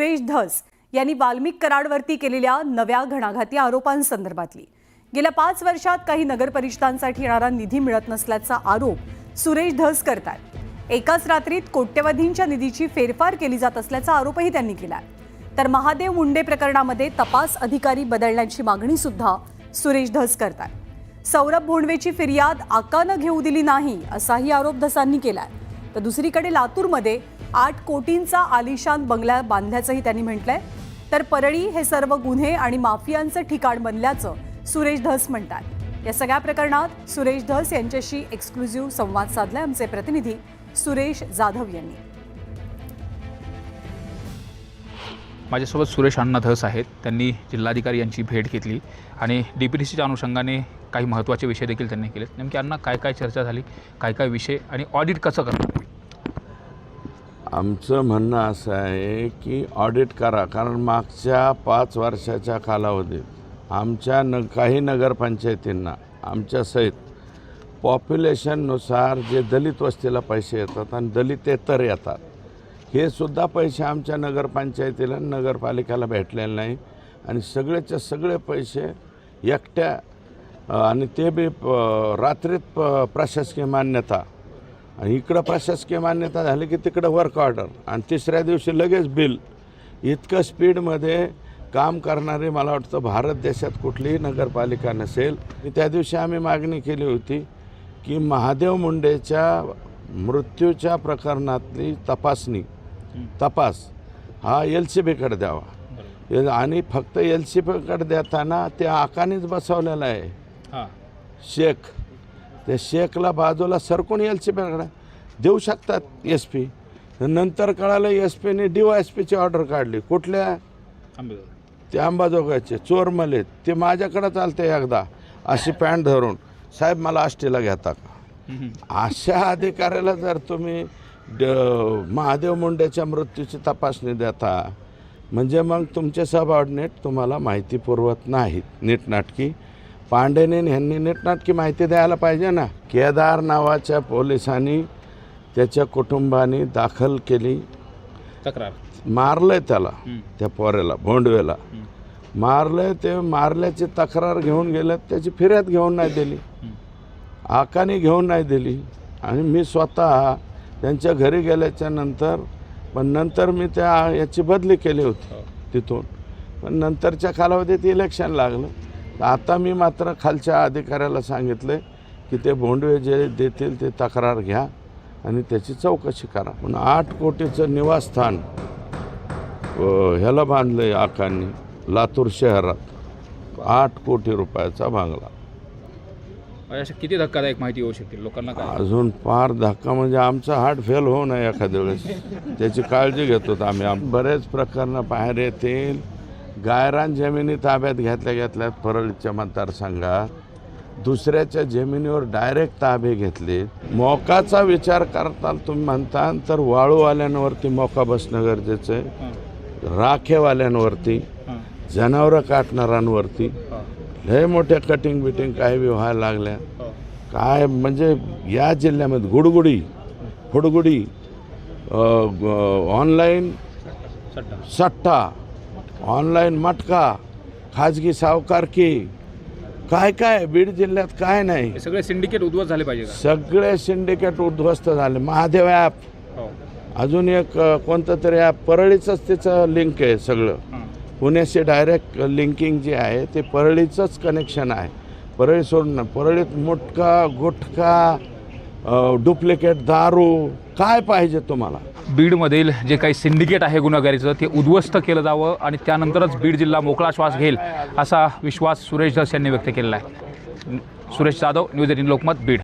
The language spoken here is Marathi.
सुरेश धस यांनी वाल्मिक कराडवरती केलेल्या नव्या घणाघाती आरोपांसंदर्भातली गेल्या 5 वर्षात काही नगर परिषदांसाठी येणारा निधी मिळत नसल्याचा आरोप सुरेश धस करतात। एकाच रात्रीत कोट्यवधींच्या निधीची फेरफार केली जात असल्याचा आरोपही त्यांनी केला। तर महादेव मुंडे प्रकरणामध्ये तपास अधिकारी बदलण्याची मागणी सुद्धा सुरेश धस करतात। सौरभ भोंडवेची फिर्याद आकानं घेऊ दिली नाही असाही आरोप धसांनी केलाय। तर दुसरीकडे लातूरमध्ये 8 कोटींचा आलिशान बंगला बांधल्याचंही त्यांनी म्हटलंय। तर परळी हे सर्व गुन्हे आणि माफियांचं ठिकाण बनल्याचं सुरेश धस म्हणतात। या सगळ्या प्रकरणात सुरेश धस यांच्याशी एक्सक्लुझिव्ह संवाद साधलाय आमचे प्रतिनिधी सुरेश जाधव यांनी। माझ्यासोबत सुरेश अण्णा धस आहेत। त्यांनी जिल्हाधिकारी यांची भेट घेतली आणि डीपीडीसीच्या अनुषंगाने काही महत्त्वाचे विषय देखील त्यांनी केले। नेमके अण्णा काय काय चर्चा झाली, काय काय विषय आणि ऑडिट कसं करणार? आमचं म्हणणं असं आहे की ऑडिट करा, कारण मागच्या 5 वर्षाच्या कालावधीत आमच्या काही नगरपंचायतींना आमच्या सहित पॉप्युलेशननुसार जे दलित वस्तीला पैसे येतात आणि दलितेतर येतात, हे सुद्धा पैसे आमच्या नगरपंचायतीला नगरपालिकेला भेटलेले नाही आणि सगळेचे सगळे पैसे एकट्या आणि ते बी रात्रीत प्रशासकीय मान्यता आणि इकडं प्रशासकीय मान्यता झाली की तिकडं वर्क ऑर्डर आणि तिसऱ्या दिवशी लगेच बिल। इतकं स्पीडमध्ये काम करणारे मला वाटतं भारत देशात कुठलीही नगरपालिका नसेल। त्या दिवशी आम्ही मागणी केली होती की महादेव मुंडेच्या मृत्यूच्या प्रकरणातली तपास हा LCBकडे द्यावा आणि फक्त LCBकडे देताना ते आकानीच बसवलेलं आहे शेख। त्या शेखला बाजूला सरकून LCBकडे देऊ शकतात SP। नंतर कळालं SPने DYSPची ऑर्डर काढली। कुठल्या? ते अंबाजोगाईचे चोरमले ते माझ्याकडे चालते एकदा अशी पॅन्ट धरून, साहेब मला आष्टीला घेता का? अशा अधिकाऱ्याला जर तुम्ही महादेव मुंडेच्या मृत्यूची तपासणी देता म्हणजे मग तुमचे सबऑर्डिनेट तुम्हाला माहिती पुरवत नाहीत नीटनाटकी। पांडेने ह्यांनी नीटनाटकी माहिती द्यायला पाहिजे ना। केदार नावाच्या पोलिसांनी त्याच्या कुटुंबाने दाखल केली तक्रार, मारलंय त्याला, त्या पोरेला भोंडवेला मारलंय। ते मारल्याची तक्रार घेऊन गेले, त्याची फिर्याद घेऊन नाही दिली, आकाने घेऊन नाही दिली आणि मी स्वतः त्यांच्या घरी गेल्याच्या नंतर नंतर मी याची बदली केली होती तिथून, पण नंतरच्या कालावधीत इलेक्शन लागलं। आता मी मात्र खालच्या अधिकाऱ्याला सांगितलं की ते भोंडवे जे देतील ते तक्रार घ्या आणि त्याची चौकशी करा। पण 8 कोटीचं निवासस्थान ह्याला बांधलं आहे आकांनी लातूर शहरात। 8 कोटी रुपयाचा बांगला। अशा किती धक्कादायक माहिती होऊ शकते लोकांना? काय अजून फार धक्का म्हणजे आमचा हार्ट फेल होऊ नये एखाद्या वेळेस, त्याची काळजी घेतो आम्ही। बरेच प्रकरणं बाहेर येतील। गायरान जमिनी ताब्यात घेतल्यात परळीच्या मतदारसंघात, दुसऱ्याच्या जमिनीवर डायरेक्ट ताबे घेतले। मोकाचा विचार करताल तुम्ही म्हणता तर वाळूवाल्यांवरती मोका बसणं गरजेचं आहे, राखेवाल्यांवरती, जनावरं काटणाऱ्यांवरती लय मोठ्या कटिंग बिटिंग काही बी व्हायला लागल्या। काय म्हणजे या जिल्ह्यामध्ये गुडगुडी फुडगुडी, ऑनलाईन सट्टा, ऑनलाईन मटका, खाजगी सावकारकी, काय काय बीड जिल्ह्यात काय नाही। सगळे सिंडिकेट उद्ध्वस्त झाले पाहिजे। सगळे सिंडिकेट उद्ध्वस्त झाले। महादेव ॲप, अजून एक कोणतं तरी ॲप परळीचंच त्याचं लिंक आहे सगळं, पुण्याशी डायरेक्ट लिंकिंग जे आहे ते परळीचंच कनेक्शन आहे। परळी सोडणं, परळीत मुटका गुटखा डुप्लिकेट दारू काय पाहिजे तुम्हाला? बीडमधील जे काही सिंडिकेट आहे गुन्हेगारीचं ते उद्ध्वस्त केलं जावं आणि त्यानंतरच बीड जिल्हा मोकळा श्वास घेईल असा विश्वास सुरेश धस यांनी व्यक्त केलेला आहे। सुरेश जाधव, न्यूज 18 लोकमत, बीड।